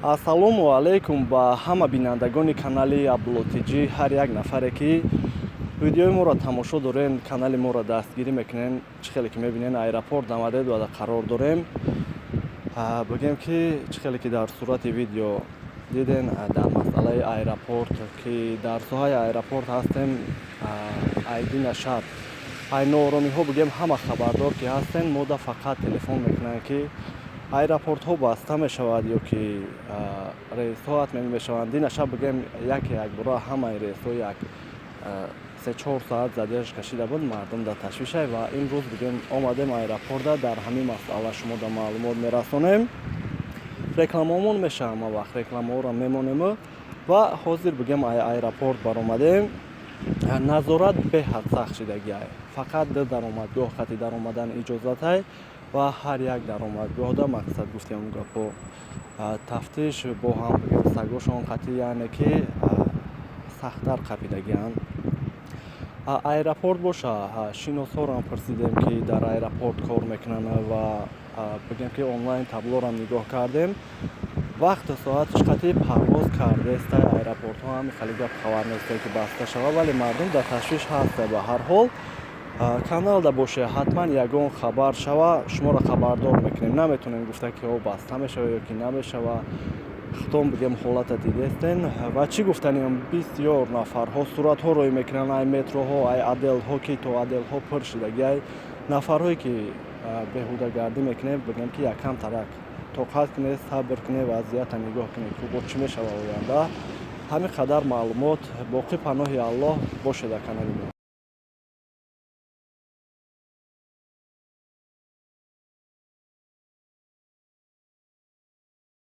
Ассалому алайкум ба ҳама бинандагони канали Аблотиҷи, ҳар як нафаре ки видеои моро тамошо дорен, канали моро дастгирӣ мекунен, чӣ хеле ки мебинен аэропорт омадед ва қарор дорем. Бигем ки чӣ хеле ки дар сурати видео диден дар масъалаи аэропорт ки дар соҳаи аэропорт ҳастем, айди нашад ай нооромиҳо бигем ҳама хабардор ки ҳастен, мода фақат телефон мекунанд ки аэропортҳо баста мешавад ё ки рейсҳо ҳатман мешаванд. Ин шаб бигем як бора ҳамаи рейсҳо як 3-4 соат задержа кашида буд, мардум дар ташвишай ва имрӯз бигем омадем аэропорта дар ҳамин масъала шумо дар маълумот мерасонем. Рекламамон меша ҳама вақт, рекламаҳоро мемонем ва ҳозир бигем аэропорт баромадем. Назорат беҳад сахт шидагиай, фақат ду даромадгоҳ хати даромадан иҷозатай ва ҳар як даромадгоҳда мақсад гуфтем гапо тафтиш бо ҳам бигем сагошон хати яъне ки сахттар қапидагианд. Аэропорт боша шиносҳорам пурсидем ки дар аэропорт кор мекунанд ва бигем ки онлайн таблорам нигоҳ кардем. Вақт соатиш хати парвоз кардестай аэропортҳо ҳам хали гап хабар нестай ки баста шава, вале мардум дар ташвиш ҳаста. Ба ҳар ҳол каналда боше, ҳатман ягон хабар шава шуморо хабардор мекунем. Наметонем гуфта ки о баста мешава ё ки намешава. хутон бигем ҳолата дидестен ва чӣ гуфтанем, бисёр нафарҳо суратҳо рӯй мекунанд, ай метроҳо, ай аделҳо ки то аделҳо пур шидагӣ, ай нафарҳое ки беҳудагардӣ мекунем. Бигем ки якам тарак тоқат кунед, сабр кунед, вазъиятро нигоҳ кунед ки бо чӣ мешава оянда. Ҳамин қадар маълумот, боқӣ паноҳи Аллоҳ бошед дар канали мо.